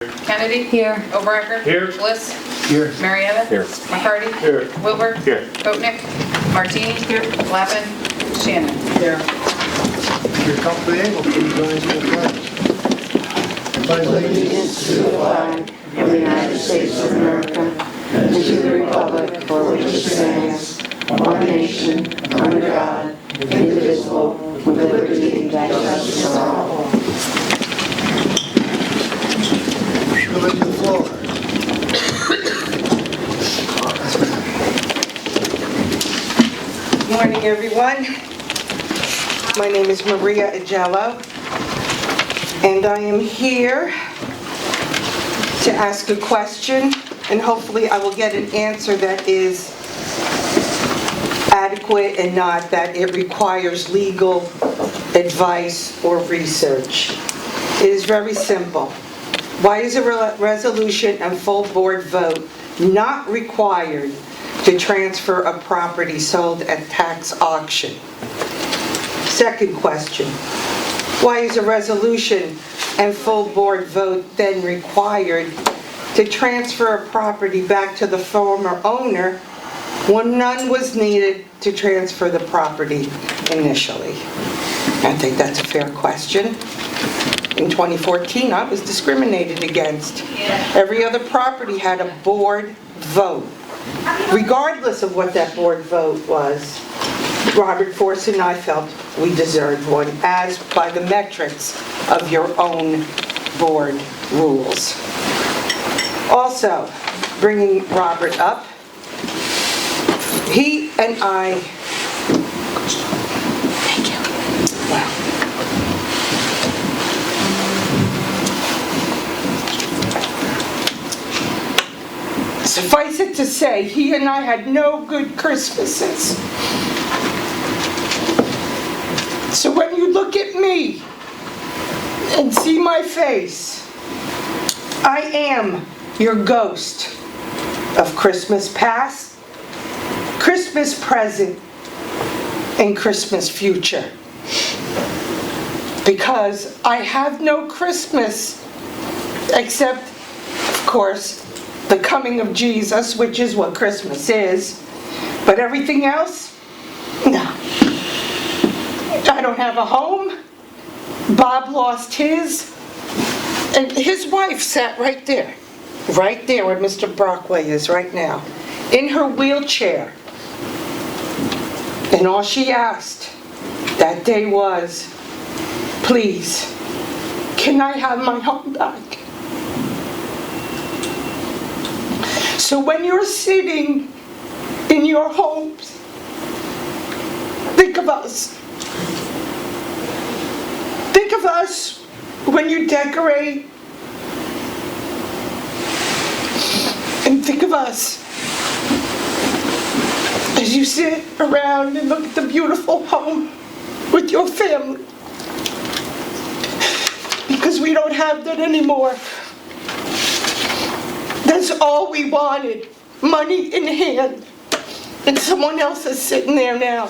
Kennedy? Here. Overecker? Here. Bliss? Here. Marietta? Here. McCarty? Here. Wilbur? Here. Boatnick? Martini? Here. Lappin? Shannon? Here. If you're comfortably able, please rise for the pledge. Pledge allegiance To the flag of the United States of America and to the republic for which it stands, one nation, under God, indivisible, with liberty and justice for all. privilege of the floor. Good morning, everyone. My name is Maria Agello, and I am here to ask a question, and hopefully I will get an answer that is adequate and not that it requires legal advice or research. It is very simple. Why is a resolution and full board vote not required to transfer a property sold at tax auction? Second question, why is a resolution and full board vote then required to transfer a property back to the former owner when none was needed to transfer the property initially? I think that's a fair question. In 2014, I was discriminated against. Every other property had a board vote. Regardless of what that board vote was, Robert Force and I felt we deserved one, as by the metrics of your own board rules. Also, bringing Robert up, he and I... Thank you. Wow. Suffice it to say, he and I had no good Christmases. So when you look at me and see my face, I am your ghost of Christmas past, Christmas present, and Christmas future. Because I have no Christmas except, of course, the coming of Jesus, which is what Christmas is. But everything else, no. I don't have a home. Bob lost his. And his wife sat right there where Mr. Brockway is right now, in her wheelchair. And all she asked that day was, please, can I have my home back? So when you're sitting in your homes, think of us. Think of us when you decorate. And think of us as you sit around and look at the beautiful home with your family. Because we don't have that anymore. That's all we wanted, money in hand. And someone else is sitting there now,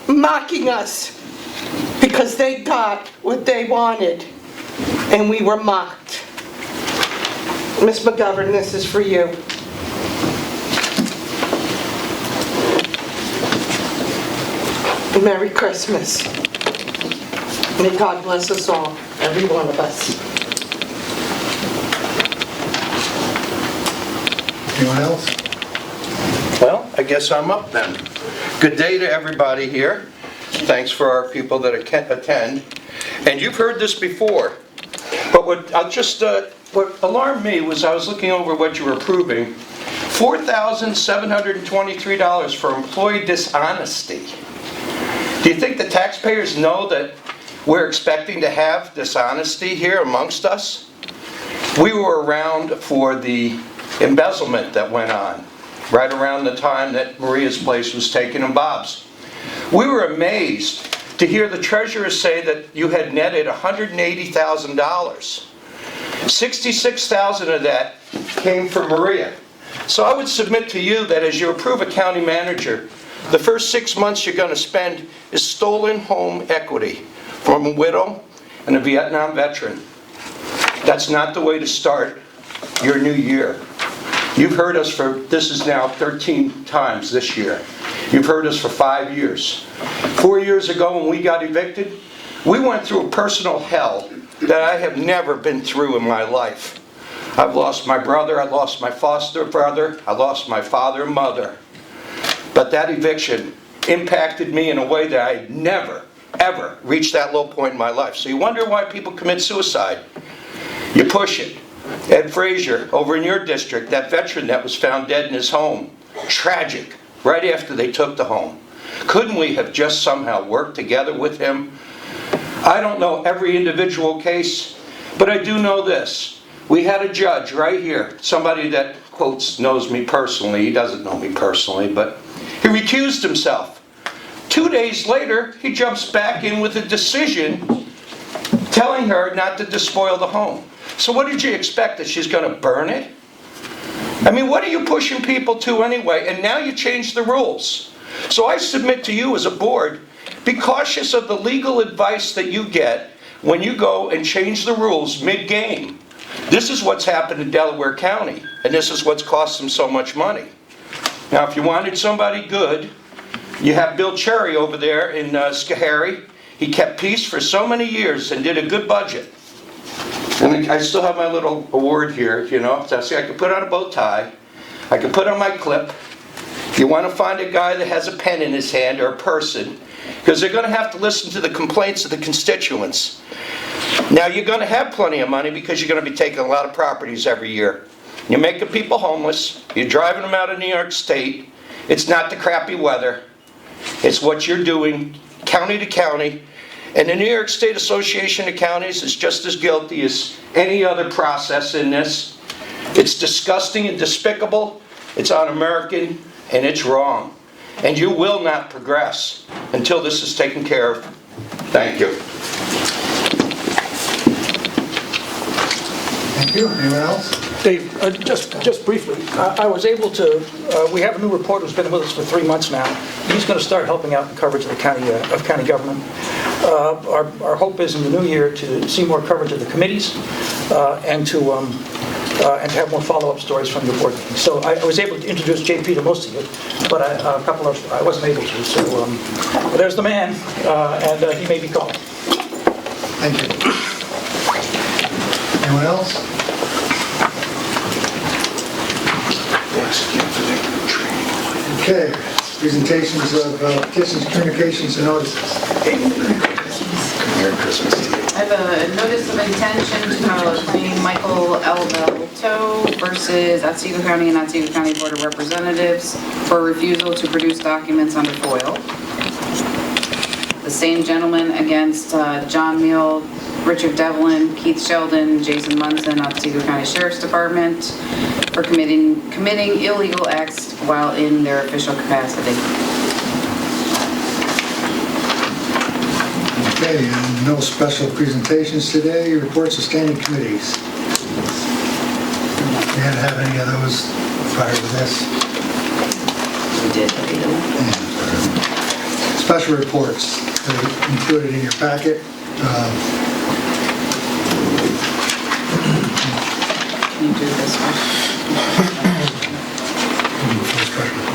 mocking us because they got what they wanted, and we were mocked. Ms. McGovern, this is for you. Merry Christmas. May God bless us all, every one of us. Anyone else? Well, I guess I'm up then. Good day to everybody here. Thanks for our people that attend. And you've heard this before, but what alarmed me was I was looking over what you were approving. $4,723 for employee dishonesty. Do you think the taxpayers know that we're expecting to have dishonesty here amongst us? We were around for the embezzlement that went on, right around the time that Maria's place was taken and Bob's. We were amazed to hear the treasurer say that you had netted $180,000. $66,000 of that came from Maria. So I would submit to you that as you approve a county manager, the first 6 months you're going to spend is stolen home equity from a widow and a Vietnam veteran. That's not the way to start your new year. You've heard us this is now 13 times this year. You've heard us for 5 years. 4 years ago when we got evicted, we went through a personal hell that I have never been through in my life. I've lost my brother, I lost my foster brother, I lost my father and mother. But that eviction impacted me in a way that I had never, ever reached that low point in my life. So you wonder why people commit suicide. You push it. Ed Frazier, over in your district, that veteran that was found dead in his home. Tragic, right after they took the home. Couldn't we have just somehow worked together with him? I don't know every individual case, but I do know this. We had a judge right here, somebody that, quotes, knows me personally. He doesn't know me personally, but he recused himself. 2 days later, he jumps back in with a decision telling her not to despoil the home. So what did you expect, that she's going to burn it? I mean, what are you pushing people to anyway? And now you change the rules. So I submit to you as a board, be cautious of the legal advice that you get when you go and change the rules mid-game. This is what's happened in Delaware County, and this is what's cost them so much money. Now, if you wanted somebody good, you have Bill Cherry over there in Schoharie. He kept peace for so many years and did a good budget. And I still have my little award here, you know. So see, I could put on a bow tie. I could put on my clip. If you want to find a guy that has a pen in his hand, or a person, because they're going to have to listen to the complaints of the constituents. Now, you're going to have plenty of money because you're going to be taking a lot of properties every year. You're making people homeless. You're driving them out of New York State. It's not the crappy weather. It's what you're doing county to county. And the New York State Association of Counties is just as guilty as any other process in this. It's disgusting and despicable. It's un-American, and it's wrong. And you will not progress until this is taken care of. Thank you. Thank you. Anyone else? Dave, just briefly, I was able to, we have a new reporter who's been with us for 3 months now. He's going to start helping out in coverage of the county government. Our hope is in the new year to see more coverage of the committees and to have more follow-up stories from your board meetings. So I was able to introduce JP to most of you, but a couple of I wasn't able to. So but there's the man, and he may be calling. Thank you. Anyone else? Okay, presentations of petitions, communications, and notices. Merry Christmas to you. I have a notice of intention to claim Michael L. Belto versus Otsego County and Otsego County Board of Representatives for refusal to produce documents under FOIL. The same gentleman against John Meal, Richard Devlin, Keith Sheldon, Jason Munson, Otsego County Sheriff's Department for committing illegal acts while in their official capacity. Okay, and no special presentations today. Reports of standing committees. We didn't have any of those prior to this. We did. Special reports that are included in your packet. Can you do this one?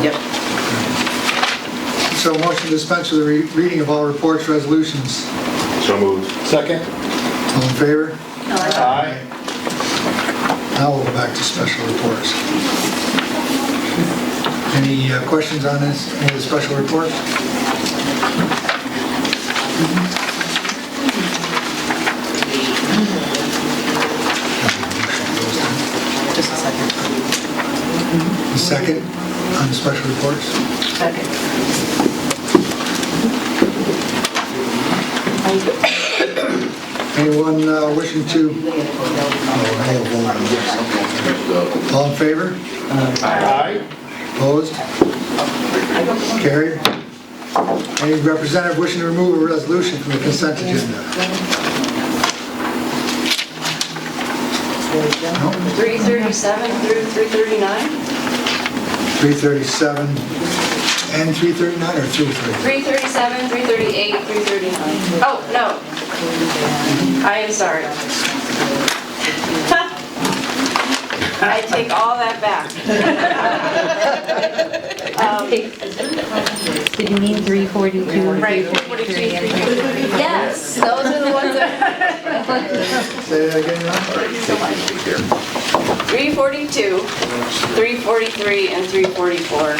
Yep. So motion to dispense with the reading of all reports, resolutions. So moved. Second. All in favor? Aye. Now we'll go back to special reports. Any questions on this, any of the special reports? Just a second. The second on the special reports? Second. Anyone wishing to? All in favor? Aye. Opposed? Carried. Any representative wishing to remove a resolution from the consent agenda? No? 337 through 339? 337 and 339 or 330? 337, 338, 339. Oh, no. I am sorry. I take all that back. Did you mean 342? Right, 342, 343. Yes, those are the ones that, Say that again, Ron? 342, 343, and 344.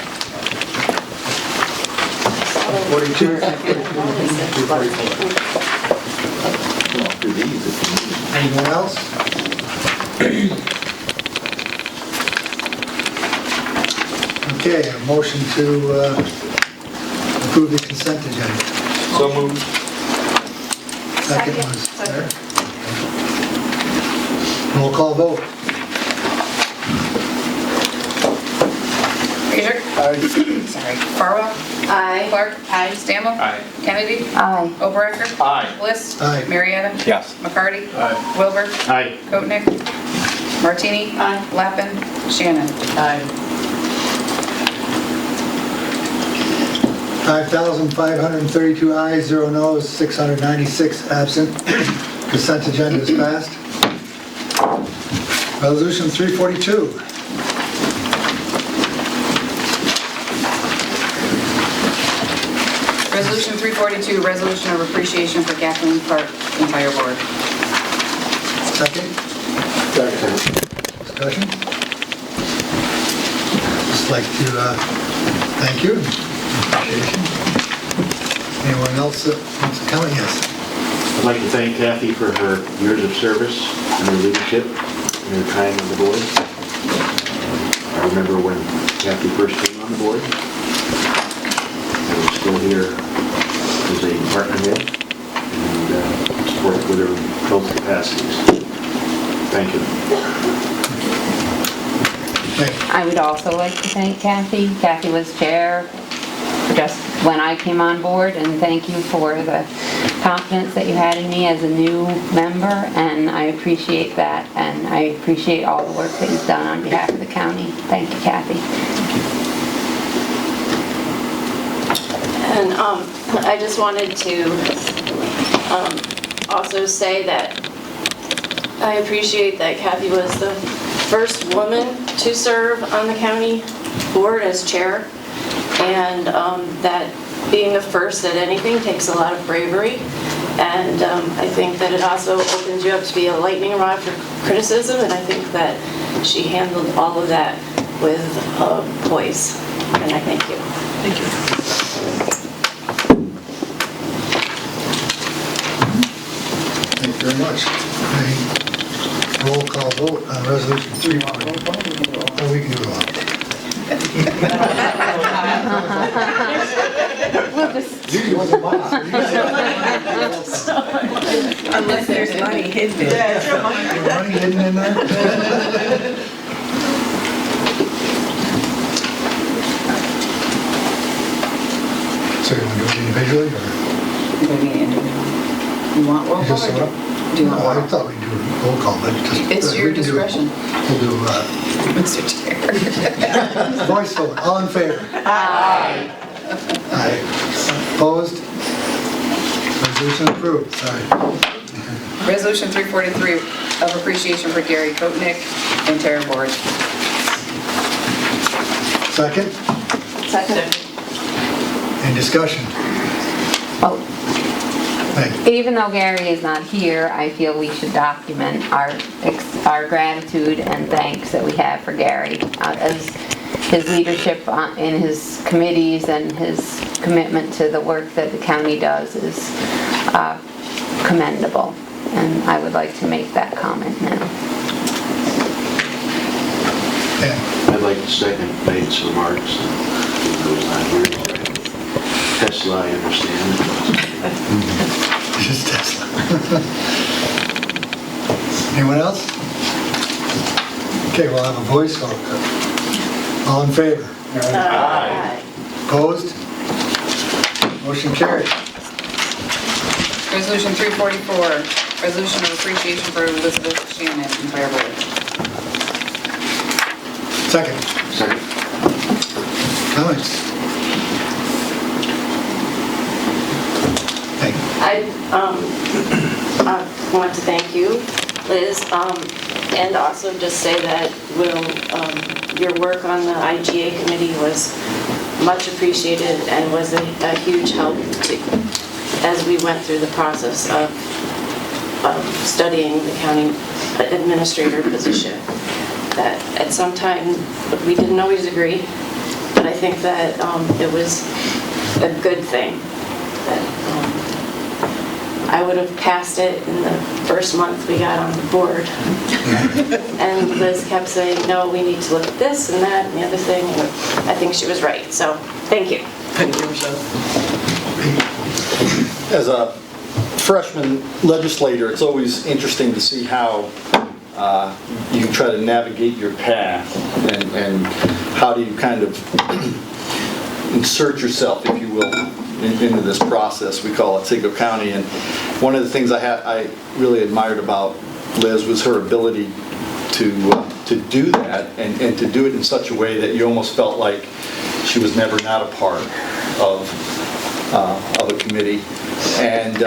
42, 344. Anyone else? Okay, a motion to approve the consent agenda. So moved. Second was there. Roll call vote. Fraser? Sorry. Farwell? Aye. Clark? Aye. Stammel? Aye. Kennedy? Aye. O'Bracker? Aye. Bliss? Aye. Marietta? Yes. McCarty? Aye. Wilbur? Aye. Kootnick? Martini? Aye. Lappin? Shannon? Aye. 5,532 ayes, 0 noes, 696 absent. Consent agenda is passed. Resolution 342. Resolution 342, resolution of appreciation for Kathleen Clark, entire board. Second. Discussion. Just like to thank you. Appreciation. Anyone else that wants to comment? Yes. I'd like to thank Kathy for her years of service and her leadership and her time on the board. I remember when Kathy first came on the board. I was still here as a department head and supported with her in both capacities. Thank you. Okay. I would also like to thank Kathy. Kathy was chair just when I came on board, and thank you for the confidence that you had in me as a new member, and I appreciate that, and I appreciate all the work that you've done on behalf of the county. Thank you, Kathy. And I just wanted to also say that I appreciate that Kathy was the first woman to serve on the county board as chair, and that being the first at anything takes a lot of bravery, and I think that it also opens you up to be a lightning rod for criticism, and I think that she handled all of that with poise, and I thank you. Thank you. Thank you very much. A roll call vote on resolution 342. Oh, we can do it all. We'll just, Usually it wasn't mine. Unless there's money hidden in there. Money hidden in there? So you want to do it individually, or? Maybe individual. You want roll You call? just or sum it up? Do you want No, I roll? thought we'd do a roll call, but just. It's your we can do it. discretion. We'll do Mr. Chair. voice vote. All in favor? Aye. Aye. Opposed? Resolution approved. Sorry. Resolution 343 of appreciation for Gary Kootnick, entire board. Second? Second. Any discussion? oh, Thank you. even though Gary is not here, I feel we should document our gratitude and thanks that we have for Gary, as his leadership in his committees and his commitment to the work that the county does is commendable. And I would like to make that comment now. Yeah. I'd like to second Nate's remarks. Even though he's not here, Tesla, I understand. Just Tesla. Anyone else? Okay, we'll have a voice vote. All in favor? Aye. Opposed? Motion carried. Resolution 344, resolution of appreciation for Elizabeth Shannon, entire board. Second. Second. Comments? Thank you. I want to thank you, Liz, And also just say that, Will, your work on the IGA committee was much appreciated and was a huge help as we went through the process of studying the county administrator position. That at some time, we didn't always agree, but I think that it was a good thing. That I would have passed it in the first month we got on the board. And Liz kept saying, no, we need to look at this and that and the other thing, and I think she was right, so thank you. Thank you, Michelle. As a freshman legislator, it's always interesting to see how you can try to navigate your path and how do you kind of insert yourself, if you will, into this process we call Otsego County. And one of the things I really admired about Liz was her ability to do that and to do it in such a way that you almost felt like she was never not a part of a committee. And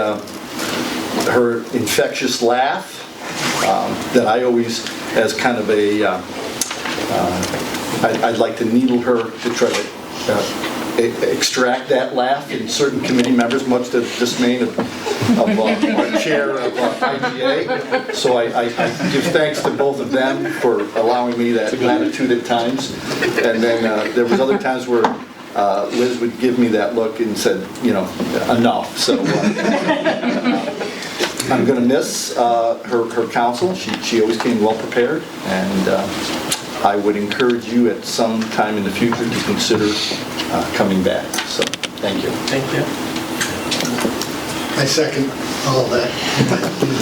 her infectious laugh that I always, as kind of a, I'd like to needle her to try to extract that laugh in certain committee members, much to the dismay of our chair of IGA. So I give thanks to both of them for allowing me that latitude at times. And then there was other times where Liz would give me that look and said, you know, enough. So I'm going to miss her counsel. She always came well prepared, and I would encourage you at some time in the future to consider coming back. So, thank you. Thank you. I second all of that.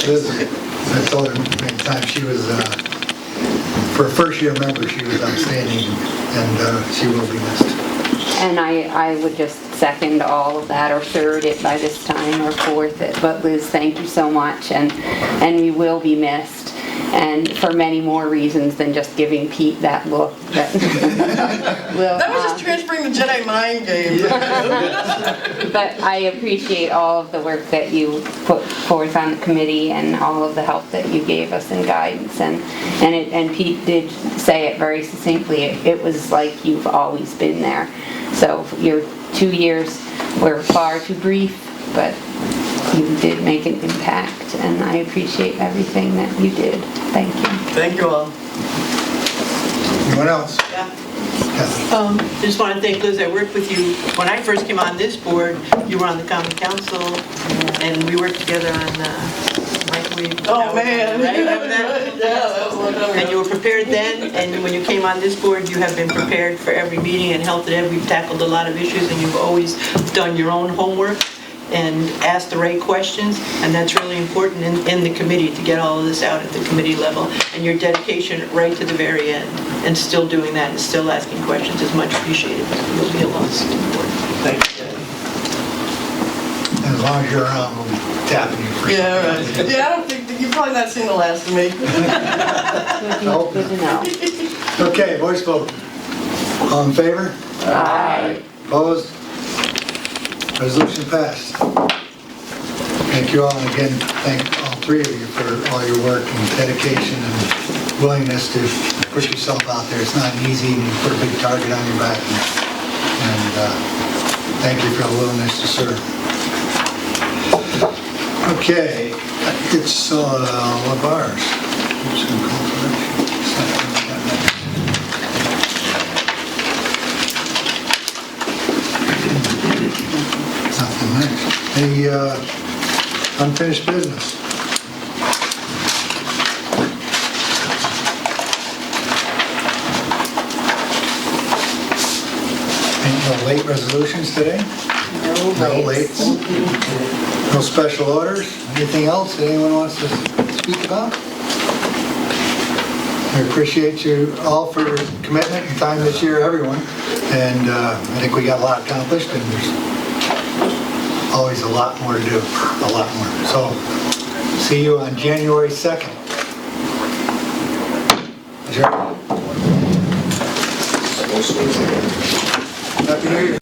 Liz, I told her many times she was, for a first-year member, she was outstanding, and she will be missed. And I would just second all of that, or third it by this time, or fourth it. But Liz, thank you so much, and we will be missed, and for many more reasons than just giving Pete that look. That was just transferring the Jedi mind game. But I appreciate all of the work that you put forth on the committee and all of the help that you gave us in guidance. And Pete did say it very succinctly. It was like you've always been there. So your 2 years were far too brief, but you did make an impact, and I appreciate everything that you did. Thank you. Thank you all. Anyone else? Yeah. Kathy? Just want to thank Liz. I worked with you when I first came on this board. You were on the Common Council, and we worked together on microwave. Oh, man. Right? Remember that? Yeah, that was a long time ago. And you were prepared then, and when you came on this board, you have been prepared for every meeting and helped at every. We've tackled a lot of issues, and you've always done your own homework and asked the right questions, and that's really important in the committee to get all of this out at the committee level. And your dedication right to the very end, and still doing that and still asking questions is much appreciated. You'll be a loss to the board. Thank you. And as long as you're around, we'll be tapping you for Yeah, right. Yeah, I don't think, you've probably not seen the last of me. Good to know. Okay, voice vote. All in favor? Aye. Opposed? Resolution passed. Thank you all, and again, thank all three of you for all your work and dedication and willingness to push yourself out there. It's not easy, and you put a big target on your back, and thank you for the willingness to serve. Okay, it's LaBar's. Who's going to call for that? Nothing next. Any unfinished business? Any late resolutions today? No late. No special orders? Anything else that anyone wants to speak about? I appreciate you all for your commitment and time this year, everyone. And I think we got a lot accomplished, and there's always a lot more to do, a lot more. So, see you on January 2nd. Adjourned. Happy New Year.